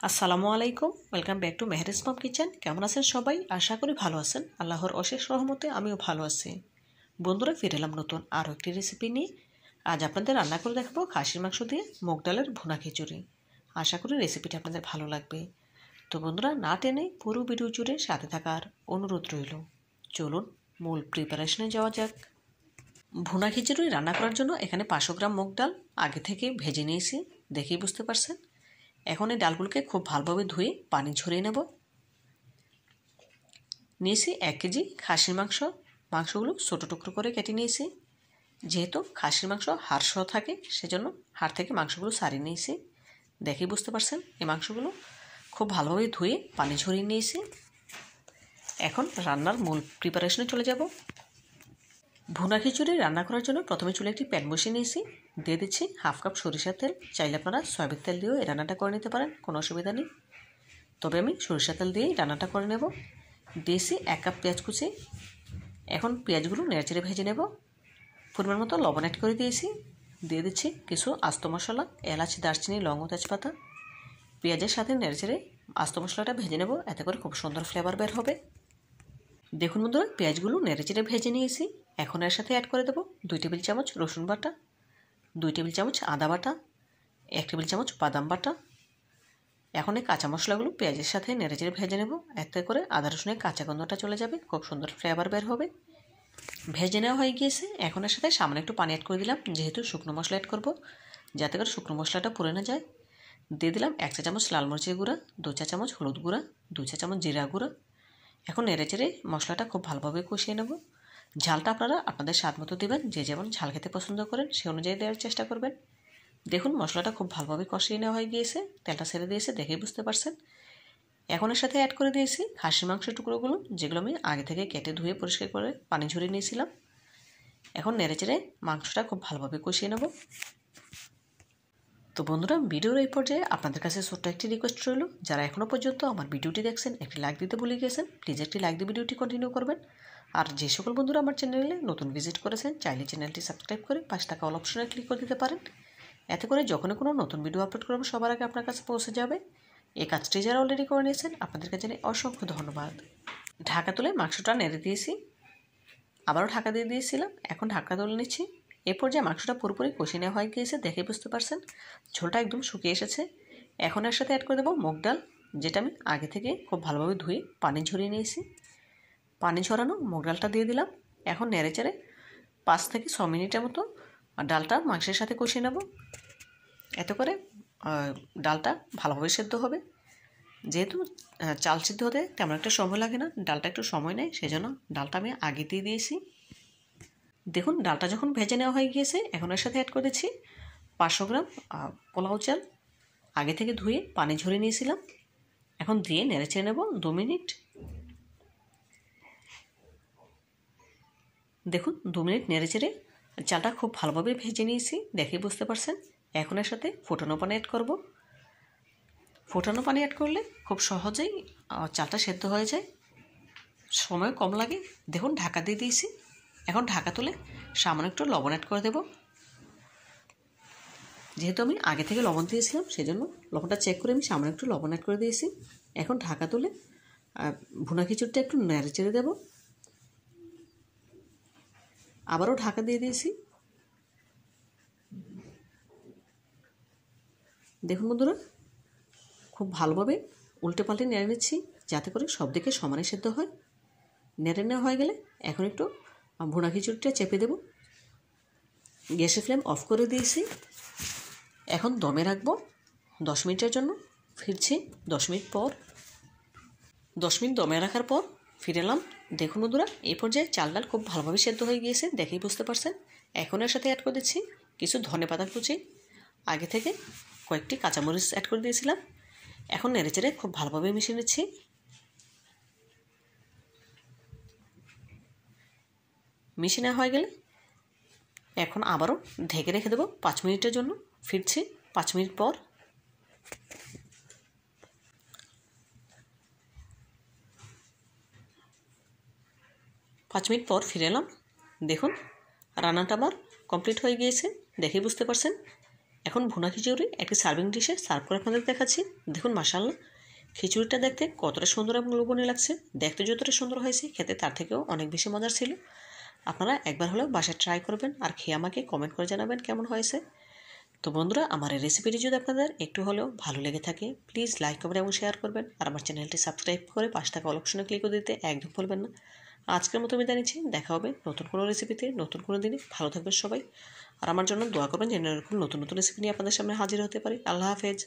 আসসালামু আলাইকুম, welcome back to Mehrij mom kitchen. কেমন আছেন সবাই? আশা করি ভালো আছেন। আল্লাহর অশেষ রহমতে আমিও ভালো আছি। বন্ধুরা, ফিরে এলাম নতুন আরও একটি রেসিপি নিয়ে। আজ আপনাদের রান্না করে দেখাবো খাসির মাংস দিয়ে মুগ ডালের ভুনা খিচুড়ি। আশা করি রেসিপিটা আপনাদের ভালো লাগবে। তো বন্ধুরা, না টেনে পুরো ভিডিও জুড়ে সাথে থাকার অনুরোধ রইল। চলুন মূল প্রিপারেশনে যাওয়া যাক। ভুনা খিচুড়ি রান্না করার জন্য এখানে 500 গ্রাম মুগ ডাল আগে থেকে ভেজে নিয়েছি, দেখেই বুঝতে পারছেন। এখন এই ডালগুলোকে খুব ভালোভাবে ধুয়ে পানি ঝরিয়ে নেব। নিয়েছি 1 কেজি খাসির মাংস। মাংসগুলো ছোটো টুকরো করে কেটে নিয়েছি। যেহেতু খাসির মাংস হাড়সহ থাকে, সেজন্য হাড় থেকে মাংসগুলো ছাড়িয়ে নিয়েছি, দেখেই বুঝতে পারছেন। এই মাংসগুলো খুব ভালোভাবে ধুয়ে পানি ঝরিয়ে নিয়েছি। এখন রান্নার মূল প্রিপারেশনে চলে যাব। ভুনা খিচুড়ি রান্না করার জন্য প্রথমে চুলে একটি প্যান বসিয়ে নিয়েছি। দিয়ে দিচ্ছি 1/2 কাপ সরিষার তেল। চাইলে আপনারা সয়াবিন তেল দিয়েও এই রান্নাটা করে নিতে পারেন, কোনো অসুবিধা নেই। তবে আমি সরিষার তেল দিয়েই রান্নাটা করে নেব। দিয়েছি 1 কাপ পেঁয়াজ কুচি। এখন পেঁয়াজগুলো নেড়েচেড়ে ভেজে নেব। পরিমাণ মতো লবণ অ্যাড করে দিয়েছি। দিয়ে দিচ্ছি কিছু আস্ত মশলা, এলাচ, দারচিনি, লং ও তেজপাতা। পেঁয়াজের সাথে নেড়েচেড়ে আস্ত মশলাটা ভেজে নেব, এতে করে খুব সুন্দর ফ্লেভার বের হবে। দেখুন বন্ধুরা, পেঁয়াজগুলো নেড়েচেড়ে ভেজে নিয়েছি। এখন এর সাথে অ্যাড করে দেব 2 টেবিল চামচ রসুন বাটা, 2 টেবিল চামচ আদা বাটা, 1 টেবিল চামচ বাদাম বাটা। এখন এই কাঁচা মশলাগুলো পেঁয়াজের সাথে নেড়েচেড়ে ভেজে নেব, এতে করে আদা রসুনের কাঁচা গন্ধটা চলে যাবে, খুব সুন্দর ফ্লেভার বের হবে। ভেজে নেওয়া হয়ে গিয়েছে। এখন এর সাথে সামান্য একটু পানি অ্যাড করে দিলাম, যেহেতু শুকনো মশলা অ্যাড করব, যাতে করে শুকনো মশলাটা পুড়ে না যায়। দিয়ে দিলাম 1 চা চামচ লাল মরিচের গুঁড়া, 2 চা চামচ হলুদ গুঁড়া, 2 চা চামচ জিরা গুঁড়া। এখন নেড়েচেড়ে মশলাটা খুব ভালোভাবে কষিয়ে নেব। ঝালটা আপনারা আপনাদের স্বাদ মতো দেবেন, যে যেমন ঝাল খেতে পছন্দ করেন সে অনুযায়ী দেওয়ার চেষ্টা করবেন। দেখুন মশলাটা খুব ভালোভাবে কষিয়ে নেওয়া হয়ে গিয়েছে, তেলটা ছেড়ে দিয়েছে, দেখেই বুঝতে পারছেন। এখন এর সাথে অ্যাড করে দিয়েছি খাসির মাংসের টুকরোগুলো, যেগুলো আমি আগে থেকে কেটে ধুয়ে পরিষ্কার করে পানি ঝরিয়ে নিয়েছিলাম। এখন নেড়েচেড়ে মাংসটা খুব ভালোভাবে কষিয়ে নেব। তো বন্ধুরা, ভিডিওর এই পর্যায়ে আপনাদের কাছে ছোট্ট একটি রিকোয়েস্ট রইল, যারা এখনও পর্যন্ত আমার ভিডিওটি দেখছেন একটি লাইক দিতে ভুলে গেছেন, প্লিজ একটি লাইক দিয়ে ভিডিওটি কন্টিনিউ করবেন। আর যে সকল বন্ধুরা আমার চ্যানেলে নতুন ভিজিট করেছেন, চাইলে চ্যানেলটি সাবস্ক্রাইব করে পাশে থাকা অল অপশনে ক্লিক করে দিতে পারেন। এতে করে যখনই কোনো নতুন ভিডিও আপলোড করবো সবার আগে আপনার কাছে পৌঁছে যাবে। এই কাজটি যারা অলরেডি করে নিয়েছেন আপনাদেরকে জানাই অসংখ্য ধন্যবাদ। ঢাকা তুলে মাংসটা নেড়ে দিয়েছি, আবারও ঢাকা দিয়ে দিয়েছিলাম, এখন ঢাকা তুলে নিচ্ছি। এ পর্যায়ে মাংসটা পুরোপুরি কষিয়ে নেওয়া হয়ে গিয়েছে, দেখে বুঝতে পারছেন। ঝোলটা একদম শুকিয়ে এসেছে। এখন এর সাথে অ্যাড করে দেবো মুগ ডাল, যেটা আমি আগে থেকে খুব ভালোভাবে ধুয়ে পানি ঝরিয়ে নিয়েছি। পানি ঝরানো মুগ ডালটা দিয়ে দিলাম। এখন নেড়েচেড়ে 5 থেকে 6 মিনিটের মতো ডালটা মাংসের সাথে কষিয়ে নেব, এতে করে ডালটা ভালোভাবে সেদ্ধ হবে। যেহেতু চাল সিদ্ধ হতে তেমন একটা সময় লাগে না, ডালটা একটু সময় নেয়, সেজন্য ডালটা আমি আগে দিয়ে দিয়েছি। দেখুন ডালটা যখন ভেজে নেওয়া হয়ে গিয়েছে, এখন এর সাথে অ্যাড করে দিচ্ছি 500 গ্রাম পোলাও চাল, আগে থেকে ধুয়ে পানি ঝরিয়ে নিয়েছিলাম। এখন দিয়ে নেড়েচেড়ে নেব 2 মিনিট। দেখুন 2 মিনিট নেড়েচেড়ে চালটা খুব ভালোভাবে ভেজে নিয়েছি, দেখে বুঝতে পারছেন। এখন এর সাথে ফোটানো পানি অ্যাড করব। ফোটানো পানি অ্যাড করলে খুব সহজেই চালটা সেদ্ধ হয়ে যায়, সময় কম লাগে। দেখুন ঢাকা দিয়ে দিয়েছি। এখন ঢাকা তুলে সামান্য একটু লবণ অ্যাড করে দেব। যেহেতু আমি আগে থেকে লবণ দিয়েছিলাম, সেজন্য লবণটা চেক করে আমি সামান্য একটু লবণ অ্যাড করে দিয়েছি। এখন ঢাকা তুলে ভুনা খিচুড়িটা একটু নেড়ে চেড়ে দেব। আবারও ঢাকা দিয়ে দিয়েছি। দেখুন বন্ধুরা, খুব ভালোভাবে উল্টে পাল্টে নেড়ে নিচ্ছি, যাতে করে সব দিকে সমানে সেদ্ধ হয়। নেড়ে নেওয়া হয়ে গেলে এখন একটু ভুনা খিচুড়িটা চেপে দেব। গ্যাসের ফ্লেম অফ করে দিয়েছি। এখন দমে রাখবো 10 মিনিটের জন্য। ফিরছি 10 মিনিট পর। 10 মিনিট দমে রাখার পর ফিরে এলাম। দেখুন বন্ধুরা, এই পর্যায়ে চাল ডাল খুব ভালোভাবে সেদ্ধ হয়ে গিয়েছে, দেখেই বুঝতে পারছেন। এখন এর সাথে অ্যাড করে দিচ্ছি কিছু ধনেপাতা কুচি, আগে থেকে কয়েকটি কাঁচামরিচ অ্যাড করে দিয়েছিলাম। এখন নেড়েচেড়ে খুব ভালোভাবে মিশিয়ে নিচ্ছি। মিশিয়ে নেওয়া হয়ে গেলে এখন আবারও ঢেকে রেখে দেবো 5 মিনিটের জন্য। ফিরছি 5 মিনিট পর। 5 মিনিট পর ফিরে এলাম। দেখুন রান্নাটা আমার কমপ্লিট হয়ে গিয়েছে, দেখেই বুঝতে পারছেন। এখন ভুনা খিচুড়ি একটি সার্ভিং ডিশে সার্ভ করে আপনাদের দেখাচ্ছি। দেখুন মাশাআল্লাহ, খিচুড়িটা দেখতে কতটা সুন্দর এবং লোভনীয় লাগছে। দেখতে যতটা সুন্দর হয়েছে, খেতে তার থেকেও অনেক বেশি মজার ছিল। আপনারা একবার হলেও বাসায় ট্রাই করবেন আর খেয়ে আমাকে কমেন্ট করে জানাবেন কেমন হয়েছে। তো বন্ধুরা, আমার এই রেসিপিটি যদি আপনাদের একটু হলেও ভালো লেগে থাকে, প্লিজ লাইক করবেন এবং শেয়ার করবেন। আর আমার চ্যানেলটি সাবস্ক্রাইব করে পাশে থাকা অল অপশনে ক্লিক করে দিতে একদম ভুলবেন না। আজকের মতো বিদায় নিচ্ছি। দেখা হবে নতুন কোনো রেসিপিতে নতুন কোনো দিনে। ভালো থাকবেন সবাই, আর আমার জন্য দোয়া করবেন যেন এরকম নতুন নতুন রেসিপি নিয়ে আপনাদের সামনে হাজির হতে পারি। আল্লাহ হাফেজ।